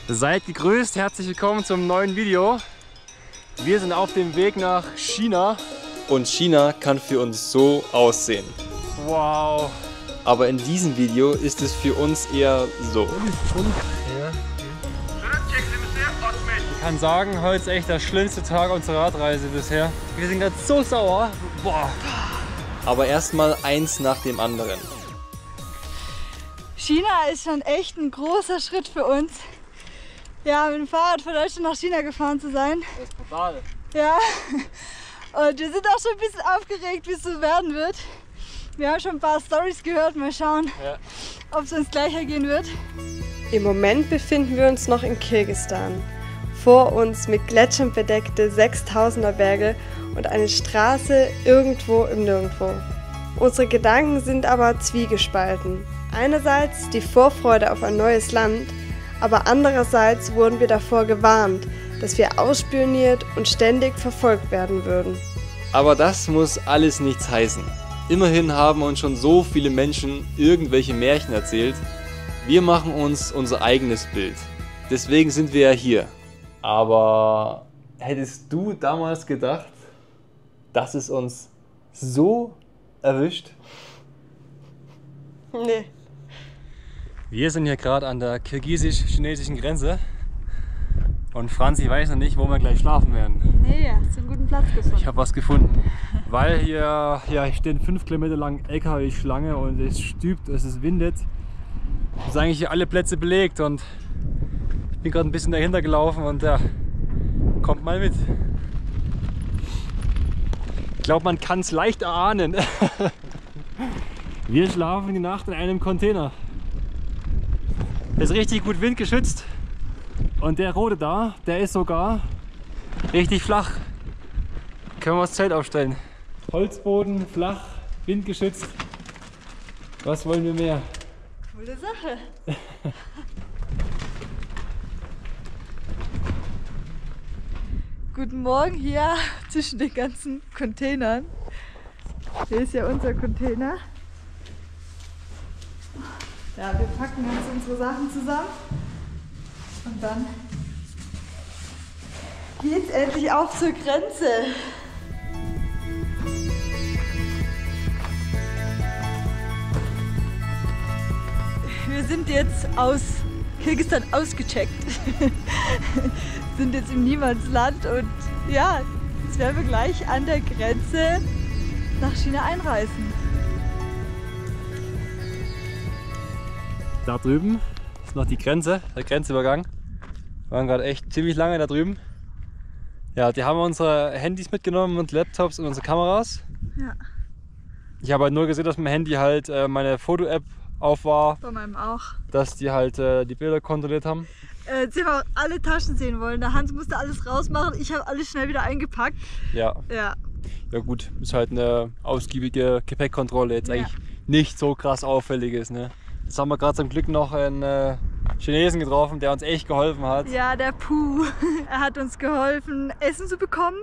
Seid gegrüßt, herzlich willkommen zum neuen Video. Wir sind auf dem Weg nach China. Und China kann für uns so aussehen. Wow. Aber in diesem Video ist es für uns eher so. Ich kann sagen, heute ist echt der schlimmste Tag unserer Radreise bisher. Wir sind gerade so sauer. Boah. Aber erstmal eins nach dem anderen. China ist schon echt ein großer Schritt für uns. Ja, mit dem Fahrrad von Deutschland nach China gefahren zu sein. Das ist brutal. Ja, und wir sind auch schon ein bisschen aufgeregt, wie es so werden wird. Wir haben schon ein paar Storys gehört, mal schauen, ob es uns gleich ergehen wird. Im Moment befinden wir uns noch in Kirgisistan. Vor uns mit Gletschern bedeckte 6000er Berge und eine Straße irgendwo im Nirgendwo. Unsere Gedanken sind aber zwiegespalten. Einerseits die Vorfreude auf ein neues Land, aber andererseits wurden wir davor gewarnt, dass wir ausspioniert und ständig verfolgt werden würden. Aber das muss alles nichts heißen. Immerhin haben uns schon so viele Menschen irgendwelche Märchen erzählt. Wir machen uns unser eigenes Bild. Deswegen sind wir ja hier. Aber hättest du damals gedacht, dass es uns so erwischt? Nee. Wir sind hier gerade an der kirgisisch-chinesischen Grenze. Und Franzi weiß noch nicht, wo wir gleich schlafen werden. Nee, hast du einen guten Platz gefunden. Ich habe was gefunden. Weil hier stehen 5 Kilometer lang LKW-Schlange und es stübt, es windet. Es sind eigentlich hier alle Plätze belegt und ich bin gerade ein bisschen dahinter gelaufen und ja, kommt mal mit. Ich glaube, man kann es leicht erahnen. Wir schlafen die Nacht in einem Container. Der ist richtig gut windgeschützt. Und der rote da, der ist sogar richtig flach. Können wir das Zelt aufstellen. Holzboden, flach, windgeschützt. Was wollen wir mehr? Coole Sache. Guten Morgen hier zwischen den ganzen Containern. Hier ist ja unser Container. Ja, wir packen jetzt unsere Sachen zusammen und dann geht's endlich auch zur Grenze. Wir sind jetzt aus Kirgisistan ausgecheckt. Sind jetzt im Niemandsland und ja, jetzt werden wir gleich an der Grenze nach China einreisen. Da drüben ist noch die Grenze, der Grenzübergang. Wir waren gerade echt ziemlich lange da drüben. Ja, die haben unsere Handys mitgenommen und Laptops und unsere Kameras. Ja. Ich habe halt nur gesehen, dass mein Handy halt meine Foto-App auf war. Bei meinem auch. Dass die halt die Bilder kontrolliert haben. Sie haben auch alle Taschen sehen wollen. Der Hans musste alles rausmachen. Ich habe alles schnell wieder eingepackt. Ja. Ja. Ja gut, ist halt eine ausgiebige Gepäckkontrolle. Jetzt eigentlich nicht so krass auffälliges, ne? Jetzt haben wir gerade zum Glück noch einen Chinesen getroffen, der uns echt geholfen hat. Ja, der Puh. Er hat uns geholfen, Essen zu bekommen,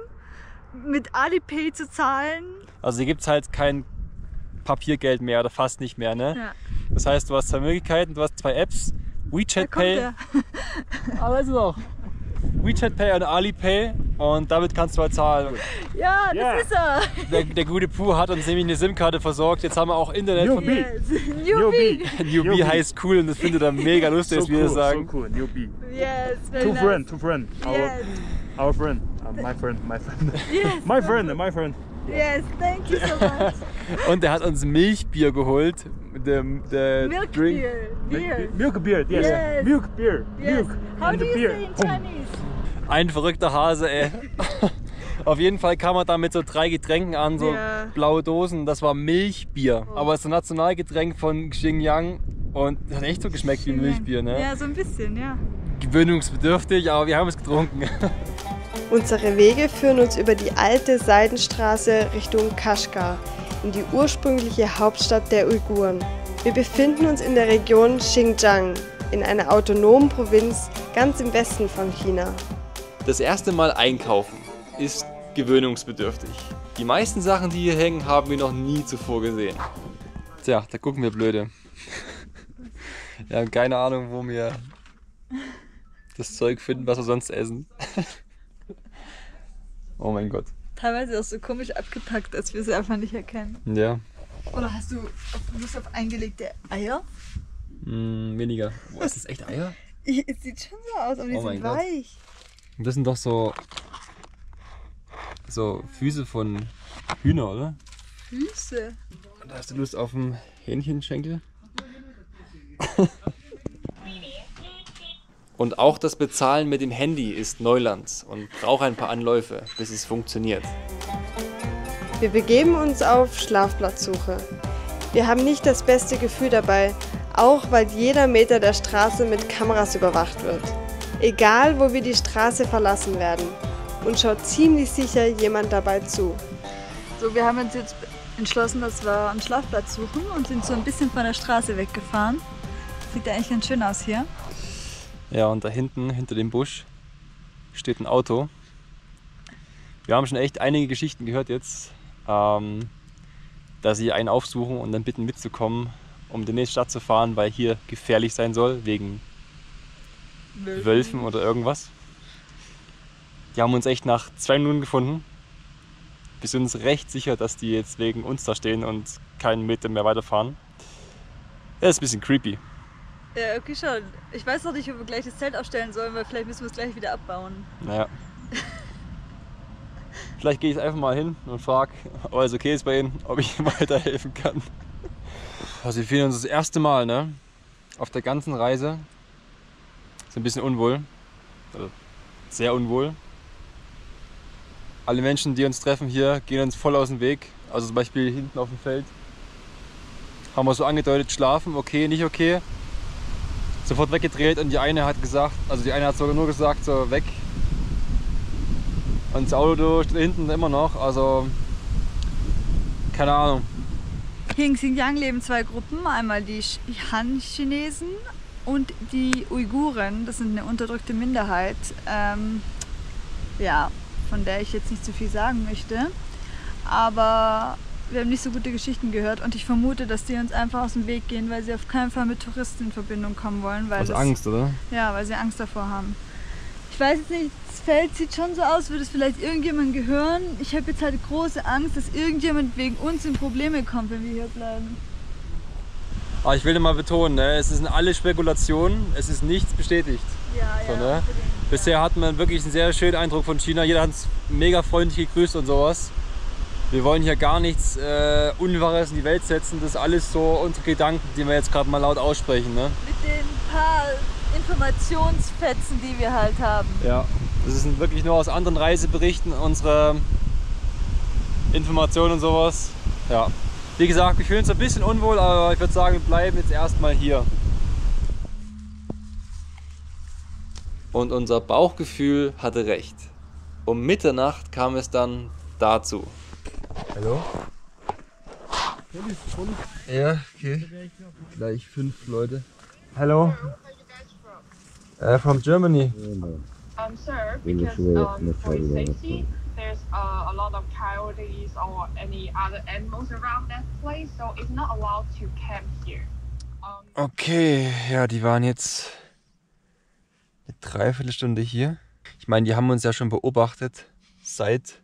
mit Alipay zu zahlen. Also hier gibt es halt kein Papiergeld mehr oder fast nicht mehr, ne? Ja. Das heißt, du hast 2 Möglichkeiten, du hast 2 Apps, WeChat Pay. Aber ist es auch. WeChat Pay und Alipay und damit kannst du halt zahlen. Ja, das ist er. Der gute Puh hat uns nämlich eine SIM-Karte versorgt. Jetzt haben wir auch Internet. Yes. Newbie. Newbie heißt cool und das findet er mega lustig, wie wir das sagen. So cool, newbie. Yes, very Two nice. friend. Yes. Our friend. My friend. Yes. My friend. Yes, thank you so much. Und er hat uns Milchbier geholt. Milk beer. Milk beer, yes. Yes. Milk beer. Yes. Milk. How and do the you beer. say in Chinese? Ein verrückter Hase, ey. Auf jeden Fall kam er da mit so 3 Getränken an, so blaue Dosen. Das war Milchbier. Aber es ist ein Nationalgetränk von Xinjiang und hat echt so geschmeckt wie Milchbier, ne? Ja, so ein bisschen, ja. Gewöhnungsbedürftig, aber wir haben es getrunken. Unsere Wege führen uns über die alte Seidenstraße Richtung Kashgar, in die ursprüngliche Hauptstadt der Uiguren. Wir befinden uns in der Region Xinjiang, in einer autonomen Provinz ganz im Westen von China. Das erste Mal einkaufen ist gewöhnungsbedürftig. Die meisten Sachen, die hier hängen, haben wir noch nie zuvor gesehen. Tja, da gucken wir blöde. Wir haben keine Ahnung, wo wir das Zeug finden, was wir sonst essen. Oh mein Gott. Teilweise auch so komisch abgepackt, dass wir sie einfach nicht erkennen. Ja. Oder hast du Lust auf eingelegte Eier? Weniger. Boah, ist das echt Eier? Es sieht schon so aus, aber die Oh mein sind Gott. weich. Und das sind doch so Füße von Hühner, oder? Füße. Und hast du Lust auf einen Hähnchenschenkel? Und auch das Bezahlen mit dem Handy ist Neuland und braucht ein paar Anläufe, bis es funktioniert. Wir begeben uns auf Schlafplatzsuche. Wir haben nicht das beste Gefühl dabei, auch weil jeder Meter der Straße mit Kameras überwacht wird. Egal, wo wir die Straße verlassen werden. Und schaut ziemlich sicher jemand dabei zu. So, wir haben uns jetzt entschlossen, dass wir einen Schlafplatz suchen und sind so ein bisschen von der Straße weggefahren. Sieht ja eigentlich ganz schön aus hier. Ja, und da hinten, hinter dem Busch, steht ein Auto. Wir haben schon echt einige Geschichten gehört jetzt, dass sie einen aufsuchen und dann bitten mitzukommen, um in die nächste Stadt zu fahren, weil hier gefährlich sein soll, wegen Wölfen oder irgendwas. Die haben uns echt nach 2 Minuten gefunden. Wir sind uns recht sicher, dass die jetzt wegen uns da stehen und keinen Meter mehr weiterfahren. Das ist ein bisschen creepy. Ja, okay, schon. Ich weiß noch nicht, ob wir gleich das Zelt aufstellen sollen, weil vielleicht müssen wir es gleich wieder abbauen. Naja. Vielleicht gehe ich einfach mal hin und frage, ob alles okay ist bei Ihnen, ob ich Ihnen weiterhelfen kann. Also wir fühlen uns das erste Mal, ne? Auf der ganzen Reise. Ist ein bisschen unwohl. Also sehr unwohl. Alle Menschen, die uns treffen hier, gehen uns voll aus dem Weg. Also zum Beispiel hinten auf dem Feld. Haben wir so angedeutet, schlafen, okay, nicht okay. Sofort weggedreht und die eine hat gesagt, also die eine hat sogar nur gesagt, so weg. Und das Auto steht hinten immer noch, also keine Ahnung. Hier in Xinjiang leben 2 Gruppen, einmal die Han-Chinesen und die Uiguren. Das sind eine unterdrückte Minderheit, ja, von der ich jetzt nicht zu viel sagen möchte. Aber wir haben nicht so gute Geschichten gehört und ich vermute, dass die uns einfach aus dem Weg gehen, weil sie auf keinen Fall mit Touristen in Verbindung kommen wollen. Weil Aus Angst, oder? Ja, weil sie Angst davor haben. Ich weiß jetzt nicht, das Feld sieht schon so aus, würde es vielleicht irgendjemand gehören. Ich habe jetzt halt große Angst, dass irgendjemand wegen uns in Probleme kommt, wenn wir hier bleiben. Aber ich will mal betonen, ne, es sind alle Spekulationen, es ist nichts bestätigt. Ja, So, ja. ne? Unbedingt. Bisher hat man wirklich einen sehr schönen Eindruck von China. Jeder hat uns mega freundlich gegrüßt und sowas. Wir wollen hier gar nichts Unwahres in die Welt setzen. Das ist alles so unsere Gedanken, die wir jetzt gerade mal laut aussprechen. Ne? Mit den paar Informationsfetzen, die wir halt haben. Ja, das sind wirklich nur aus anderen Reiseberichten unsere Informationen und sowas. Ja. Wie gesagt, wir fühlen uns ein bisschen unwohl, aber ich würde sagen, wir bleiben jetzt erstmal hier. Und unser Bauchgefühl hatte recht. Um Mitternacht kam es dann dazu. Hallo? Ja, okay. Gleich 5 Leute. Hello. From Germany. Sir, because for safety, there's a lot of coyotes or any other animals around that place, so it's not allowed to camp here. Okay, ja, die waren jetzt eine Dreiviertelstunde hier. Ich meine, die haben uns ja schon beobachtet, seit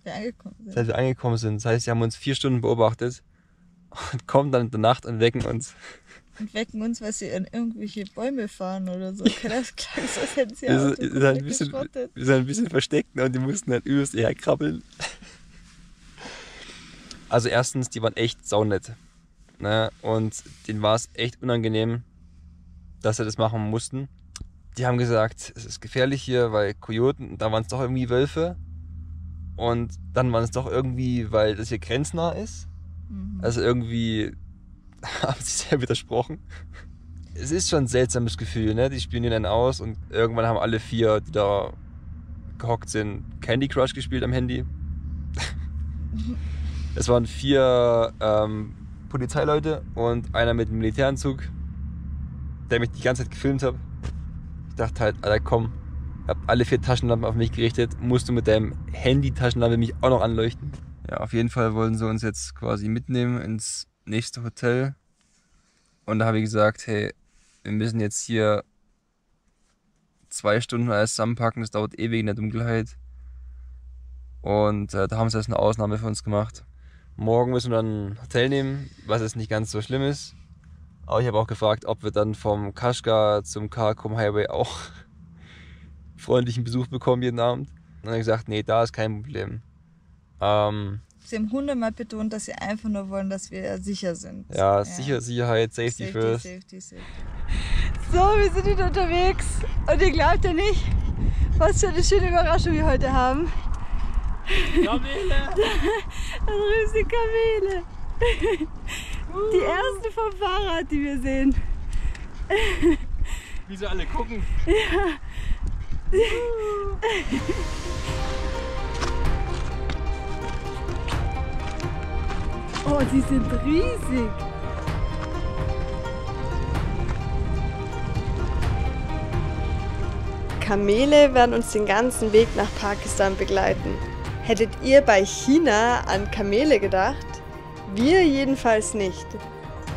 wir angekommen sind. Das heißt, die haben uns 4 Stunden beobachtet und kommen dann in der Nacht und wecken uns. Und wecken uns, weil sie an irgendwelche Bäume fahren oder so. Das klang so, als hätten sie Wir Auto sind komplett ein bisschen, geschrottet. wir sind ein bisschen versteckt und die mussten halt übelst herkrabbeln. Also erstens, die waren echt saunett. Ne? Und denen war es echt unangenehm, dass sie das machen mussten. Die haben gesagt, es ist gefährlich hier, weil Kojoten, da waren es doch irgendwie Wölfe. Und dann waren es doch irgendwie, weil das hier grenznah ist. Also irgendwie haben sie sehr widersprochen. Es ist schon ein seltsames Gefühl, ne? Die spionieren einen aus und irgendwann haben alle 4, die da gehockt sind, Candy Crush gespielt am Handy. Es waren 4 Polizeileute und einer mit einem Militäranzug, der mich die ganze Zeit gefilmt hat. Ich dachte halt, Alter, komm, hab alle 4 Taschenlampen auf mich gerichtet, musst du mit deinem Handy-Taschenlampe mich auch noch anleuchten. Ja, auf jeden Fall wollen sie uns jetzt quasi mitnehmen ins nächste Hotel. Und da habe ich gesagt, hey, wir müssen jetzt hier 2 Stunden alles zusammenpacken, das dauert ewig in der Dunkelheit. Und da haben sie jetzt eine Ausnahme für uns gemacht. Morgen müssen wir dann ein Hotel nehmen, was jetzt nicht ganz so schlimm ist. Aber ich habe auch gefragt, ob wir dann vom Kashgar zum Karakum Highway auch freundlichen Besuch bekommen jeden Abend. Und dann habe ich gesagt, nee, da ist kein Problem. Sie haben 100-mal betont, dass sie einfach nur wollen, dass wir sicher sind. Ja, Sicherheit, Safety first. Safety. So, wir sind wieder unterwegs und ihr glaubt ja nicht, was für eine schöne Überraschung wir heute haben. Kamele! Da drüben sind Kamele. Die erste vom Fahrrad, die wir sehen. Wie sie alle gucken. Oh, die sind riesig. Kamele werden uns den ganzen Weg nach Pakistan begleiten. Hättet ihr bei China an Kamele gedacht? Wir jedenfalls nicht.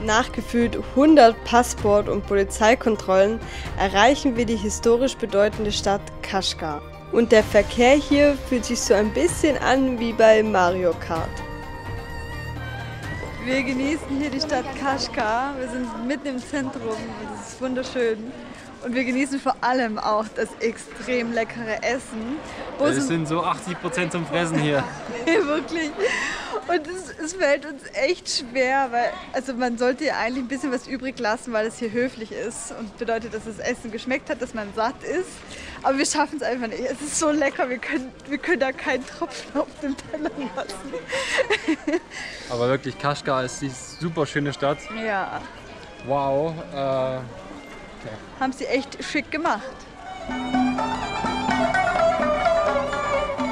Nach gefühlt 100 Passport- und Polizeikontrollen erreichen wir die historisch bedeutende Stadt Kashgar. Und der Verkehr hier fühlt sich so ein bisschen an wie bei Mario Kart. Wir genießen hier die Stadt Kashgar. Wir sind mitten im Zentrum und es ist wunderschön. Und wir genießen vor allem auch das extrem leckere Essen. Es sind so 80% zum Fressen hier. Wirklich. Und es fällt uns echt schwer, weil also man sollte ja eigentlich ein bisschen was übrig lassen, weil es hier höflich ist und bedeutet, dass das Essen geschmeckt hat, dass man satt ist. Aber wir schaffen es einfach nicht. Es ist so lecker, wir können da keinen Tropfen auf dem Teller lassen. Aber wirklich, Kashgar ist die super schöne Stadt. Ja, Wow. haben sie echt schick gemacht.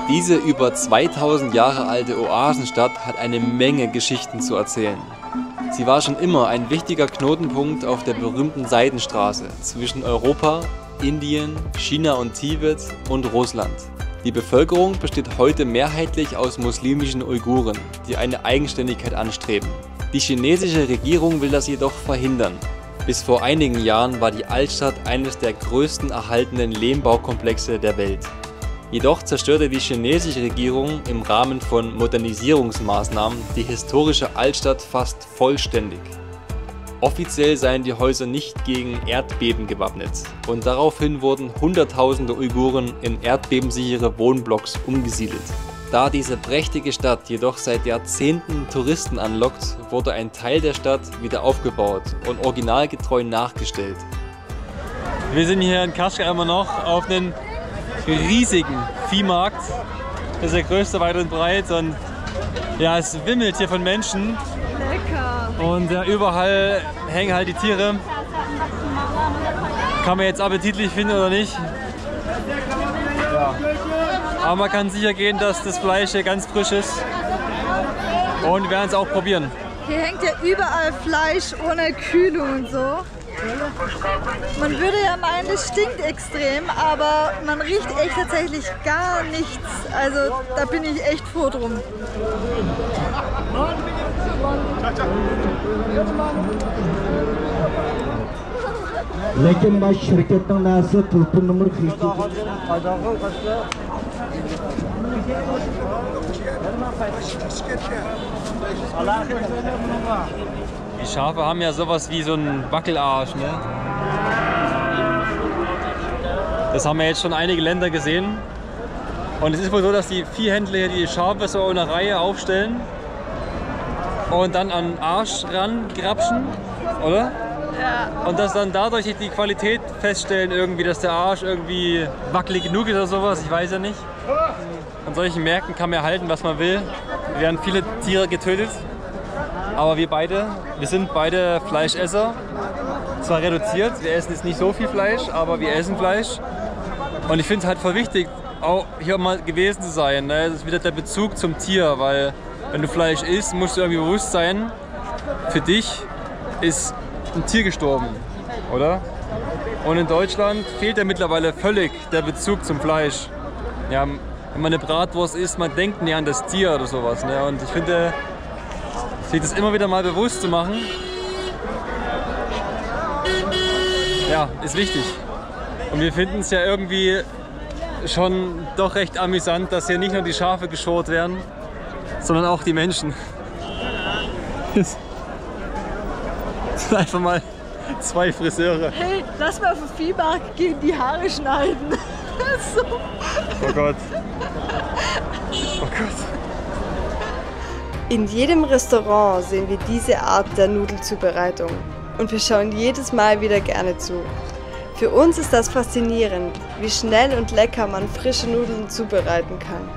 Diese über 2000 Jahre alte Oasenstadt hat eine Menge Geschichten zu erzählen. Sie war schon immer ein wichtiger Knotenpunkt auf der berühmten Seidenstraße zwischen Europa, Indien, China und Tibet und Russland. Die Bevölkerung besteht heute mehrheitlich aus muslimischen Uiguren, die eine Eigenständigkeit anstreben. Die chinesische Regierung will das jedoch verhindern. Bis vor einigen Jahren war die Altstadt eines der größten erhaltenen Lehmbaukomplexe der Welt. Jedoch zerstörte die chinesische Regierung im Rahmen von Modernisierungsmaßnahmen die historische Altstadt fast vollständig. Offiziell seien die Häuser nicht gegen Erdbeben gewappnet und daraufhin wurden Hunderttausende Uiguren in erdbebensichere Wohnblocks umgesiedelt. Da diese prächtige Stadt jedoch seit Jahrzehnten Touristen anlockt, wurde ein Teil der Stadt wieder aufgebaut und originalgetreu nachgestellt. Wir sind hier in Kashgar immer noch auf einem riesigen Viehmarkt. Das ist der größte weit und breit und ja, es wimmelt hier von Menschen. Lecker! Und überall hängen halt die Tiere. Kann man jetzt appetitlich finden oder nicht. Ja. Aber man kann sicher gehen, dass das Fleisch hier ganz frisch ist. Und wir werden es auch probieren. Hier hängt ja überall Fleisch ohne Kühlung und so. Man würde ja meinen, es stinkt extrem, aber man riecht echt tatsächlich gar nichts. Also da bin ich echt froh drum. लेकिन मैं शिरकत से telephone number खींचती Die Schafe haben ja sowas wie so einen Wackelarsch, ne? Das haben wir jetzt schon einige Länder gesehen. Und es ist wohl so, dass die Viehhändler hier die Schafe so in einer Reihe aufstellen und dann an den Arsch rangrapschen, oder? Ja. Und dass dann dadurch die Qualität feststellen, irgendwie, dass der Arsch irgendwie wackelig genug ist oder sowas, ich weiß ja nicht. An solchen Märkten kann man halten, was man will. Wir werden viele Tiere getötet, aber wir sind beide Fleischesser. Zwar reduziert, wir essen jetzt nicht so viel Fleisch, aber wir essen Fleisch. Und ich finde es halt voll wichtig, auch hier mal gewesen zu sein. Ne? Das ist wieder der Bezug zum Tier, weil wenn du Fleisch isst, musst du irgendwie bewusst sein, für dich ist ein Tier gestorben, oder? Und in Deutschland fehlt ja mittlerweile völlig der Bezug zum Fleisch. Ja, wenn man eine Bratwurst isst, man denkt nie an das Tier oder sowas. Ne? Und ich finde, sich das immer wieder mal bewusst zu machen, ja, ist wichtig. Und wir finden es ja irgendwie schon doch recht amüsant, dass hier nicht nur die Schafe geschont werden, sondern auch die Menschen. Das sind einfach mal 2 Friseure. Hey, lass mal auf den Viehmarkt gehen, die Haare schneiden. So. Oh Gott. Oh Gott. In jedem Restaurant sehen wir diese Art der Nudelzubereitung und wir schauen jedes Mal wieder gerne zu. Für uns ist das faszinierend, wie schnell und lecker man frische Nudeln zubereiten kann.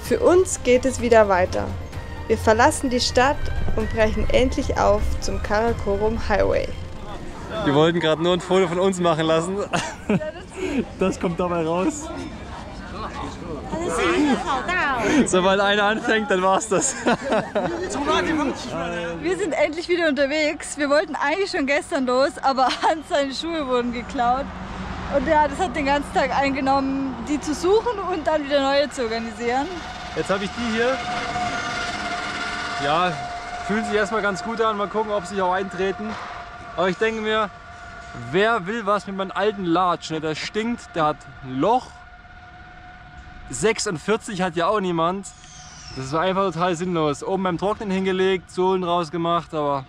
Für uns geht es wieder weiter. Wir verlassen die Stadt und brechen endlich auf zum Karakorum Highway. Wir wollten gerade nur ein Foto von uns machen lassen. Das kommt dabei raus. Sobald einer anfängt, dann war's das. Wir sind endlich wieder unterwegs. Wir wollten eigentlich schon gestern los, aber Hans seine Schuhe wurden geklaut. Und ja, das hat den ganzen Tag eingenommen, die zu suchen und dann wieder neue zu organisieren. Jetzt habe ich die hier. Ja, fühlen sich erstmal ganz gut an. Mal gucken, ob sie sich auch eintreten. Aber ich denke mir, wer will was mit meinem alten Latsch? Ne? Der stinkt, der hat ein Loch. 46 hat ja auch niemand. Das war einfach total sinnlos. Oben beim Trocknen hingelegt, Sohlen rausgemacht, aber...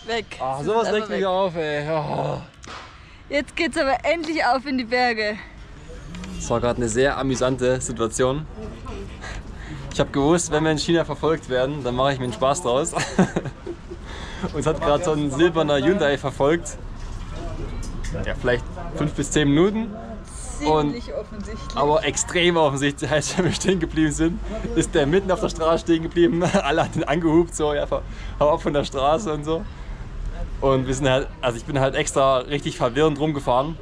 Weg. Ach, sowas regt mich auf, ey. Oh. Jetzt geht's aber endlich auf in die Berge. Das war gerade eine sehr amüsante Situation. Ich habe gewusst, wenn wir in China verfolgt werden, dann mache ich mir einen Spaß draus. Uns hat gerade so ein silberner Hyundai verfolgt. Ja, vielleicht 5 bis 10 Minuten. Ziemlich offensichtlich. Aber extrem offensichtlich. Heißt, wenn wir stehen geblieben sind, ist der mitten auf der Straße stehen geblieben. Alle haben ihn angehupt, so, ja, hau ab von der Straße und so. Und wir sind halt, also ich bin halt extra richtig verwirrend rumgefahren.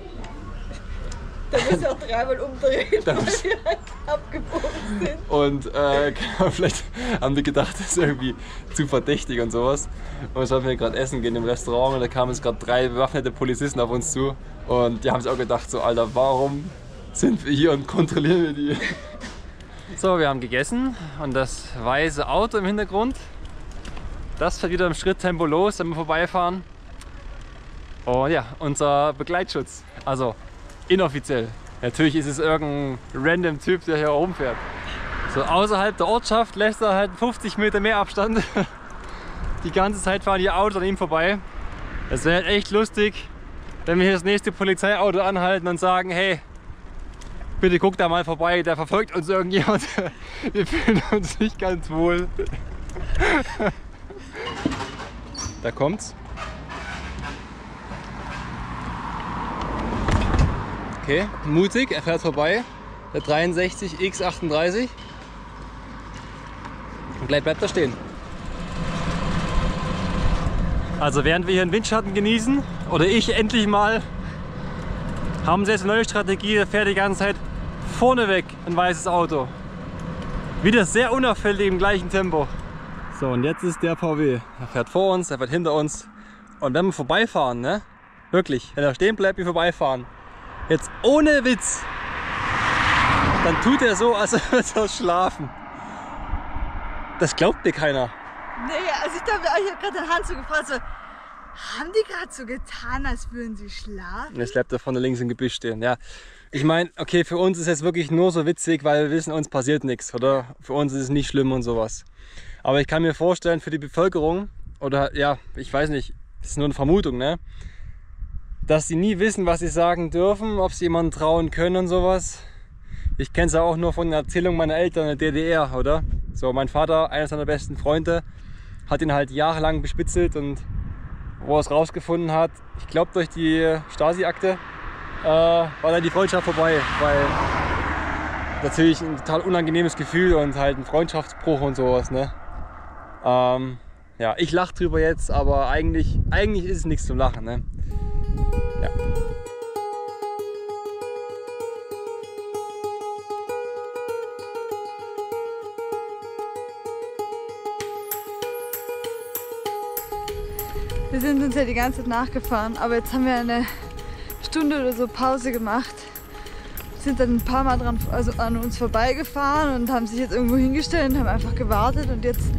Da müssen wir auch 3-mal umdrehen, weil wir halt abgebogen sind. Und vielleicht haben die gedacht, das ist irgendwie zu verdächtig und sowas. Und jetzt wollten wir gerade essen gehen im Restaurant und da kamen jetzt gerade 3 bewaffnete Polizisten auf uns zu. Und die haben sich auch gedacht, so Alter, warum sind wir hier und kontrollieren wir die? So, wir haben gegessen und das weiße Auto im Hintergrund, das fährt wieder im Schritttempo los, wenn wir vorbeifahren. Und ja, unser Begleitschutz, also inoffiziell. Natürlich ist es irgendein random Typ, der hier rumfährt. So außerhalb der Ortschaft lässt er halt 50 Meter mehr Abstand. Die ganze Zeit fahren die Autos an ihm vorbei. Das wäre halt echt lustig, wenn wir hier das nächste Polizeiauto anhalten und sagen, hey, bitte guck da mal vorbei, da verfolgt uns irgendjemand. Wir fühlen uns nicht ganz wohl. Da kommt's. Okay, mutig, er fährt vorbei. Der 63 X38. Und gleich bleibt er stehen. Also während wir hier einen Windschatten genießen, oder ich endlich mal, haben sie jetzt eine neue Strategie, da fährt die ganze Zeit vorneweg ein weißes Auto. Wieder sehr unauffällig im gleichen Tempo. So, und jetzt ist der VW. Er fährt vor uns, er fährt hinter uns. Und wenn wir vorbeifahren, ne? Wirklich, wenn er stehen bleibt, wir vorbeifahren. Jetzt ohne Witz, dann tut er so, als würde er schlafen. Das glaubt mir keiner. Nee, also ich habe gerade den Hans so gefragt, so, haben die gerade so getan, als würden sie schlafen? Jetzt bleibt er vorne links im Gebüsch stehen. Ja, ich meine, okay, für uns ist es wirklich nur so witzig, weil wir wissen, uns passiert nichts, oder? Für uns ist es nicht schlimm und sowas. Aber ich kann mir vorstellen, für die Bevölkerung, oder ja, ich weiß nicht, das ist nur eine Vermutung, ne? Dass sie nie wissen, was sie sagen dürfen, ob sie jemandem trauen können und sowas. Ich kenne es ja auch nur von der Erzählung meiner Eltern in der DDR, oder? So, mein Vater, einer seiner besten Freunde, hat ihn halt jahrelang bespitzelt und wo er es rausgefunden hat, ich glaube durch die Stasi-Akte, war dann die Freundschaft vorbei, weil natürlich ein total unangenehmes Gefühl und halt ein Freundschaftsbruch und sowas, ne? Ja, ich lache drüber jetzt, aber eigentlich ist es nichts zum Lachen, ne? Ja. Wir sind uns ja die ganze Zeit nachgefahren, aber jetzt haben wir eine Stunde oder so Pause gemacht. Sind dann ein paar Mal an uns vorbeigefahren und haben sich jetzt irgendwo hingestellt und haben einfach gewartet. Und jetzt,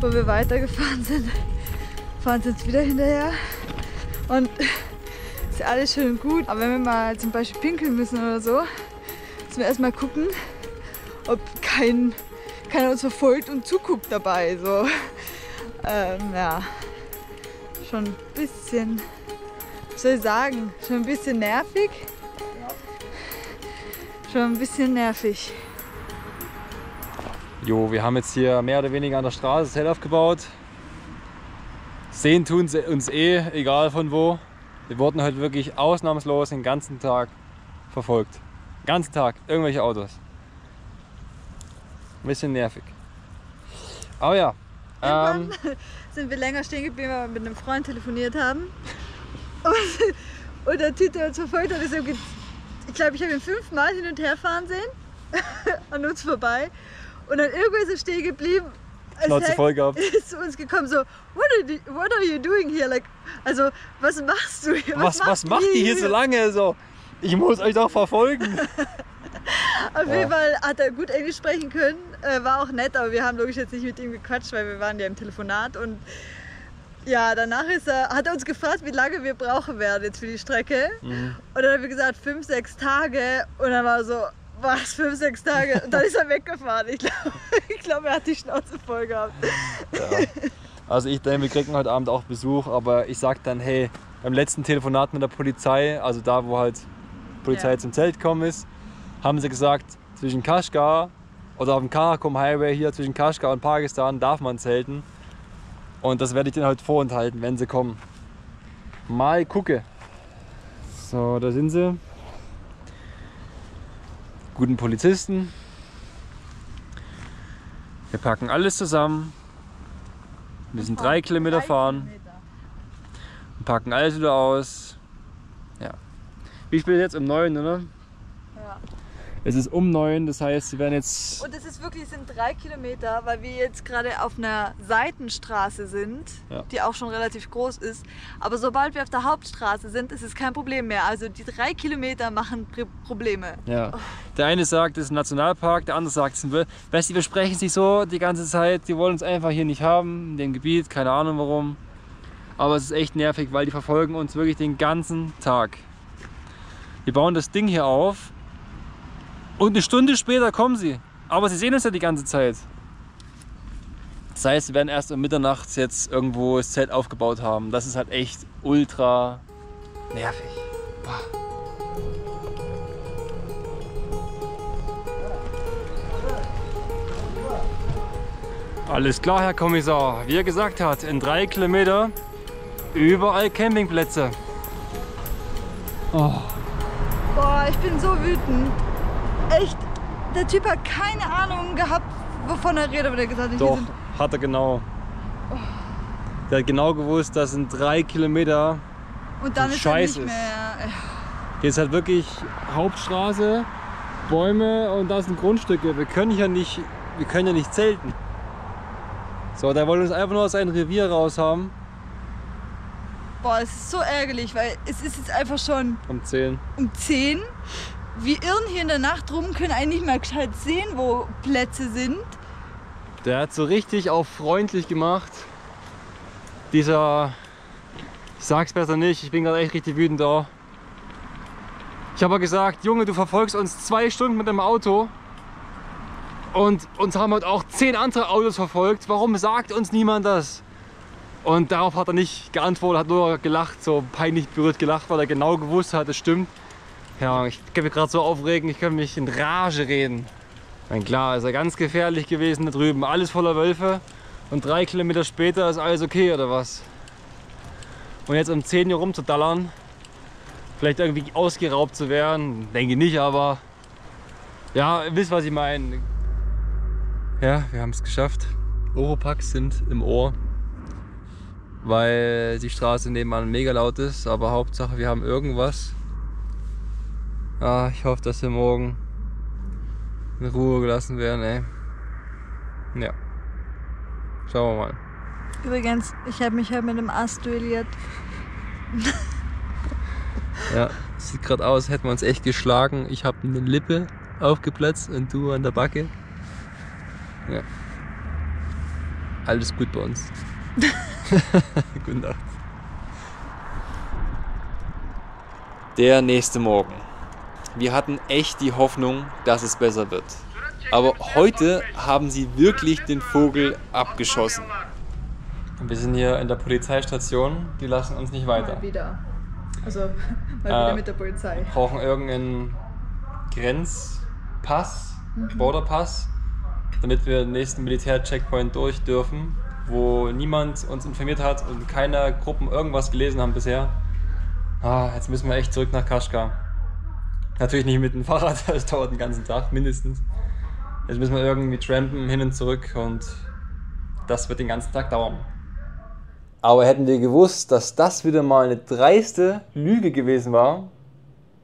wo wir weitergefahren sind, fahren sie uns wieder hinterher. Und ist ja alles schön und gut. Aber wenn wir mal zum Beispiel pinkeln müssen oder so, müssen wir erstmal gucken, ob keiner uns verfolgt und zuguckt dabei. So. Ja, schon ein bisschen, was soll ich sagen, schon ein bisschen nervig. Schon ein bisschen nervig. Jo, wir haben jetzt hier mehr oder weniger an der Straße das Zelt aufgebaut. Sehen tun sie uns egal von wo. Wir wurden heute wirklich ausnahmslos den ganzen Tag verfolgt. Den ganzen Tag, irgendwelche Autos. Ein bisschen nervig. Aber ja. Irgendwann sind wir länger stehen geblieben, weil wir mit einem Freund telefoniert haben. Und der Typ, der uns verfolgt hat, ist irgendwie, ich glaube, ich habe ihn 5-mal hin und her fahren sehen, an uns vorbei. Und dann irgendwann ist er stehen geblieben. Schnauze voll gehabt. Ist zu uns gekommen so, what are you doing here? Like, also, was machst du hier? Was macht ihr hier so lange? So, ich muss euch doch verfolgen. Auf jeden Fall hat er gut Englisch sprechen können, war auch nett, aber wir haben logisch jetzt nicht mit ihm gequatscht, weil wir waren ja im Telefonat. Und ja, danach hat er uns gefragt, wie lange wir brauchen werden jetzt für die Strecke. Und dann haben wir gesagt 5-6 Tage und dann war so, was, 5-6 Tage? Und dann ist er weggefahren. Ich glaub, er hat die Schnauze voll gehabt. Ja. Also ich denke, wir kriegen heute Abend auch Besuch, aber ich sag dann, hey, beim letzten Telefonat mit der Polizei, also da, wo halt die Polizei zum Zelt gekommen ist, haben sie gesagt, zwischen Kashgar oder auf dem Karakum Highway hier zwischen Kashgar und Pakistan darf man zelten. Und das werde ich denen halt vorenthalten, wenn sie kommen. Mal gucke. So, da sind sie. Guten Polizisten. Wir packen alles zusammen. Wir müssen 3 Kilometer fahren. Und packen alles wieder aus. Ja. Wie spät ist jetzt? Um 9, oder? Ja. Es ist um 9, das heißt, wir werden jetzt... Und es ist wirklich, es sind 3 Kilometer, weil wir jetzt gerade auf einer Seitenstraße sind, die auch schon relativ groß ist. Aber sobald wir auf der Hauptstraße sind, ist es kein Problem mehr. Also die 3 Kilometer machen Probleme. Ja. Der eine sagt, es ist ein Nationalpark, der andere sagt, es ist ein Weißt du, wir sprechen sich so die ganze Zeit, die wollen uns einfach hier nicht haben, in dem Gebiet, keine Ahnung warum. Aber es ist echt nervig, weil die verfolgen uns wirklich den ganzen Tag. Wir bauen das Ding hier auf. Und eine Stunde später kommen sie. Aber sie sehen uns ja die ganze Zeit. Das heißt, wir werden erst um Mitternacht jetzt irgendwo das Zelt aufgebaut haben. Das ist halt echt ultra nervig. Boah. Alles klar, Herr Kommissar. Wie er gesagt hat, in 3 Kilometer überall Campingplätze. Oh. Boah, ich bin so wütend. Echt, der Typ hat keine Ahnung gehabt, wovon er redet, wenn er gesagt hat, Doch, hat er genau. Der hat genau gewusst, das sind 3 Kilometer. Und dann ist er nicht mehr. Hier ist halt wirklich Hauptstraße, Bäume und da sind Grundstücke. Wir können ja nicht zelten. So, der wollte uns einfach nur aus seinem Revier raus haben. Boah, es ist so ärgerlich, weil es ist jetzt einfach schon um 10. Wir irren hier in der Nacht rum, können eigentlich mal gescheit sehen, wo Plätze sind. Der hat so richtig auf freundlich gemacht. Dieser, ich sag's besser nicht, ich bin gerade echt richtig wütend da. Ich habe gesagt, Junge, du verfolgst uns 2 Stunden mit dem Auto. Und uns haben heute auch 10 andere Autos verfolgt. Warum sagt uns niemand das? Und darauf hat er nicht geantwortet, hat nur gelacht, so peinlich berührt gelacht, weil er genau gewusst hat, es stimmt. Ja, ich kann mich gerade so aufregen, ich kann mich in Rage reden. Mein klar, ist ja ganz gefährlich gewesen da drüben, alles voller Wölfe. Und 3 Kilometer später ist alles okay, oder was? Und jetzt um 10 Uhr rumzudallern, vielleicht irgendwie ausgeraubt zu werden, denke ich nicht, aber ja, ihr wisst, was ich meine. Ja, wir haben es geschafft. Oropax sind im Ohr, weil die Straße nebenan mega laut ist, aber Hauptsache wir haben irgendwas. Ah, ich hoffe, dass wir morgen in Ruhe gelassen werden, ey. Ja. Schauen wir mal. Übrigens, ich habe mich halt mit einem Ast duelliert. Ja, sieht gerade aus, hätten wir uns echt geschlagen. Ich habe eine Lippe aufgeplatzt und du an der Backe. Ja. Alles gut bei uns. Gute Nacht. Der nächste Morgen. Wir hatten echt die Hoffnung, dass es besser wird. Aber heute haben sie wirklich den Vogel abgeschossen. Wir sind hier in der Polizeistation, die lassen uns nicht weiter. Mal wieder. Also, mal wieder mit der Polizei. Brauchen irgendeinen Grenzpass, Borderpass, damit wir den nächsten Militär-Checkpoint durch dürfen, wo niemand uns informiert hat und keine Gruppen irgendwas gelesen haben bisher. Jetzt müssen wir echt zurück nach Kashgar. Natürlich nicht mit dem Fahrrad, das dauert den ganzen Tag mindestens. Jetzt müssen wir irgendwie trampen hin und zurück und das wird den ganzen Tag dauern. Aber hätten wir gewusst, dass das wieder mal eine dreiste Lüge gewesen war,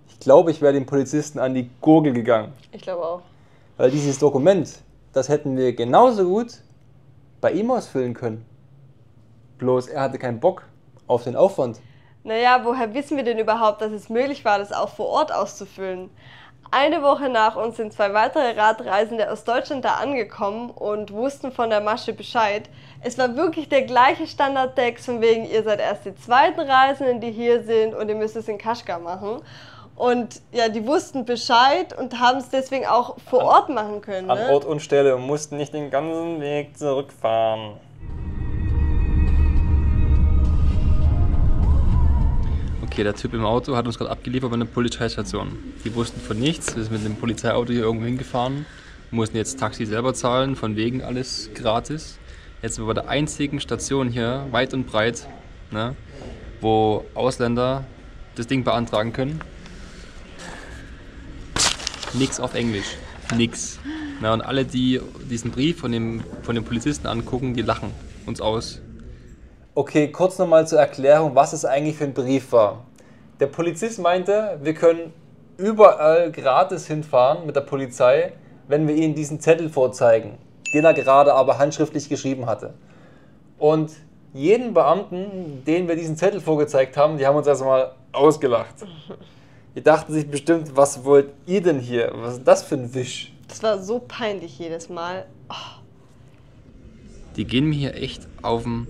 ich glaube, ich wäre dem Polizisten an die Gurgel gegangen. Ich glaube auch. Weil dieses Dokument, das hätten wir genauso gut bei ihm ausfüllen können. Bloß er hatte keinen Bock auf den Aufwand. Naja, woher wissen wir denn überhaupt, dass es möglich war, das auch vor Ort auszufüllen? Eine Woche nach uns sind 2 weitere Radreisende aus Deutschland da angekommen und wussten von der Masche Bescheid. Es war wirklich der gleiche Standardtext von wegen, ihr seid erst die zweiten Reisenden, die hier sind und ihr müsst es in Kashgar machen. Und ja, die wussten Bescheid und haben es deswegen auch vor Ort machen können. An Ort und Stelle und mussten nicht den ganzen Weg zurückfahren. Okay, der Typ im Auto hat uns gerade abgeliefert bei einer Polizeistation. Die wussten von nichts, wir sind mit dem Polizeiauto hier irgendwo hingefahren, mussten jetzt Taxi selber zahlen, von wegen alles gratis. Jetzt sind wir bei der einzigen Station hier, weit und breit, ne, wo Ausländer das Ding beantragen können. Nix auf Englisch, nix. Na, und alle, die diesen Brief von dem Polizisten angucken, die lachen uns aus. Okay, kurz nochmal zur Erklärung, was es eigentlich für ein Brief war. Der Polizist meinte, wir können überall gratis hinfahren mit der Polizei, wenn wir ihnen diesen Zettel vorzeigen, den er gerade aber handschriftlich geschrieben hatte. Und jeden Beamten, denen wir diesen Zettel vorgezeigt haben, die haben uns erstmal ausgelacht. Die dachten sich bestimmt, was wollt ihr denn hier? Was ist das für ein Wisch? Das war so peinlich jedes Mal. Oh. Die gehen mir hier echt auf den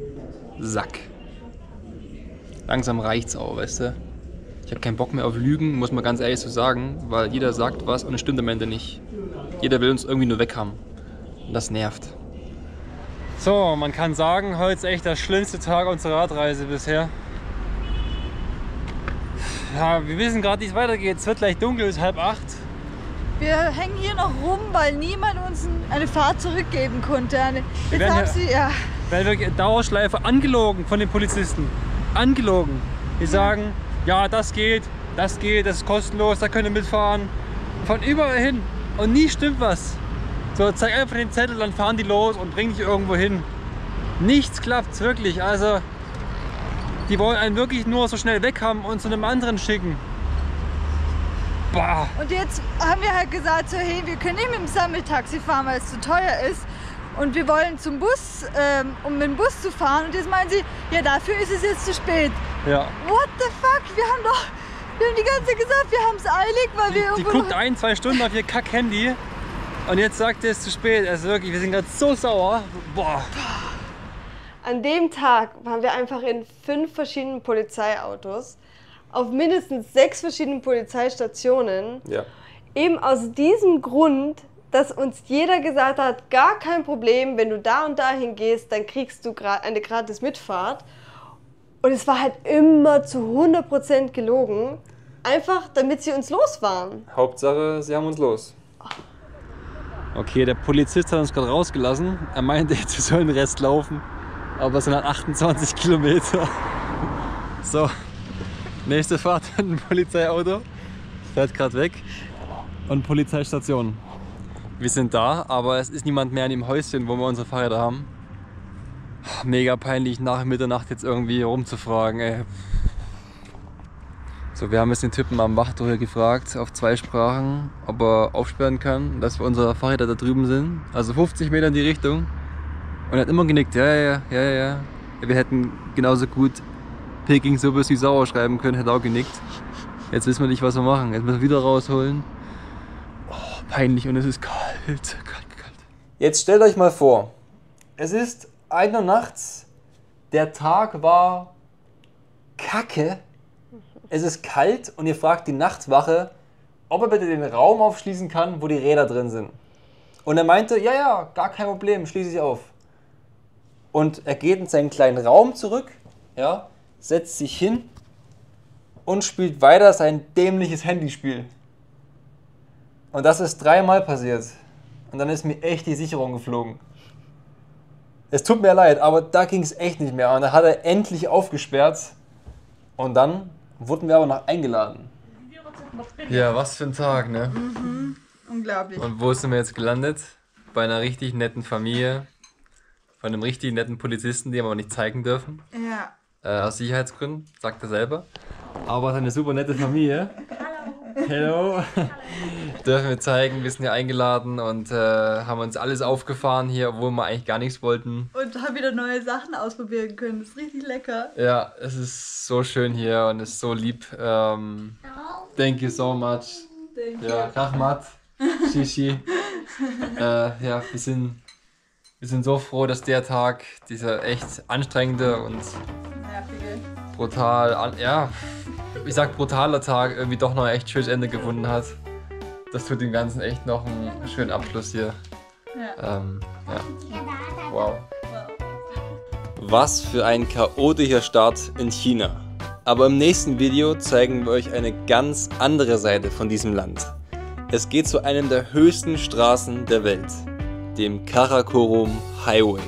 Sack. Langsam reicht's auch, weißt du? Ich habe keinen Bock mehr auf Lügen, muss man ganz ehrlich so sagen, weil jeder sagt was und es stimmt am Ende nicht. Jeder will uns irgendwie nur weg haben. Und das nervt. So, man kann sagen, heute ist echt der schlimmste Tag unserer Radreise bisher. Ja, wir wissen gerade, wie es weitergeht. Es wird gleich dunkel, es ist 7:30. Wir hängen hier noch rum, weil niemand uns eine Fahrt zurückgeben konnte. Jetzt haben sie, ja. Weil wir Dauerschleife angelogen von den Polizisten. Angelogen. Die sagen, ja, das geht, das ist kostenlos, da könnt ihr mitfahren. Von überall hin. Und nie stimmt was. So, zeig einfach den Zettel, dann fahren die los und bringen dich irgendwo hin. Nichts klappt wirklich. Also, die wollen einen wirklich nur so schnell weg haben und zu einem anderen schicken. Bah. Und jetzt haben wir halt gesagt, so, hey, wir können nicht mit dem Sammeltaxi fahren, weil es zu teuer ist. Und wir wollen zum Bus, um mit dem Bus zu fahren. Und jetzt meinen sie, ja, dafür ist es jetzt zu spät. Ja. What the fuck? Wir haben die ganze Zeit gesagt, wir haben es eilig, weil wir irgendwo... Die guckt 1-2 Stunden auf ihr Kack-Handy und jetzt sagt sie, es ist zu spät. Also wirklich, wir sind gerade so sauer. Boah. An dem Tag waren wir einfach in 5 verschiedenen Polizeiautos, auf mindestens 6 verschiedenen Polizeistationen. Ja. Eben aus diesem Grund, dass uns jeder gesagt hat, gar kein Problem, wenn du da und dahin gehst, dann kriegst du eine gratis Mitfahrt. Und es war halt immer zu 100% gelogen, einfach damit sie uns los waren. Hauptsache, sie haben uns los. Okay, der Polizist hat uns gerade rausgelassen. Er meinte, jetzt wir sollen den Rest laufen. Aber es sind halt 28 Kilometer. So, nächste Fahrt an ein Polizeiauto. Fährt gerade weg. Und Polizeistation. Wir sind da, aber es ist niemand mehr in dem Häuschen, wo wir unsere Fahrräder haben. Mega peinlich, nach Mitternacht jetzt irgendwie rumzufragen, ey. So, wir haben jetzt den Typen am Wachtor hier gefragt, auf 2 Sprachen, ob er aufsperren kann, dass wir unsere Fahrräder da drüben sind. Also 50 Meter in die Richtung. Und er hat immer genickt, ja. Wir hätten genauso gut Peking Suppe süß-sauer schreiben können, hätte auch genickt. Jetzt wissen wir nicht, was wir machen. Jetzt müssen wir wieder rausholen. Oh, peinlich und es ist kalt. Jetzt stellt euch mal vor, es ist 1 Uhr nachts, der Tag war kacke, es ist kalt und ihr fragt die Nachtwache, ob er bitte den Raum aufschließen kann, wo die Räder drin sind. Und er meinte, ja, gar kein Problem, schließe ich auf. Und er geht in seinen kleinen Raum zurück, ja, setzt sich hin und spielt weiter sein dämliches Handyspiel. Und das ist 3-mal passiert. Und dann ist mir echt die Sicherung geflogen. Es tut mir leid, aber da ging es echt nicht mehr. Und dann hat er endlich aufgesperrt. Und dann wurden wir aber noch eingeladen. Ja, was für ein Tag, ne? Mhm. Unglaublich. Und wo sind wir jetzt gelandet? Bei einer richtig netten Familie. Von einem richtig netten Polizisten, den wir aber nicht zeigen dürfen. Ja. Aus Sicherheitsgründen, sagt er selber. Aber es ist eine super nette Familie. Hallo. Dürfen wir zeigen, wir sind hier eingeladen und haben uns alles aufgefahren hier, obwohl wir eigentlich gar nichts wollten. Und haben wieder neue Sachen ausprobieren können. Das ist richtig lecker. Ja, es ist so schön hier und es ist so lieb. Thank you so much. Ja, Rahmat, Shishi. Ja, wir sind so froh, dass der Tag, dieser echt anstrengende und brutal, ich sag brutaler Tag, irgendwie doch noch ein echt schönes Ende gefunden hat. Das tut dem Ganzen echt noch einen schönen Abschluss hier. Ja. Wow. Was für ein chaotischer Start in China. Aber im nächsten Video zeigen wir euch eine ganz andere Seite von diesem Land. Es geht zu einem der höchsten Straßen der Welt, dem Karakorum Highway.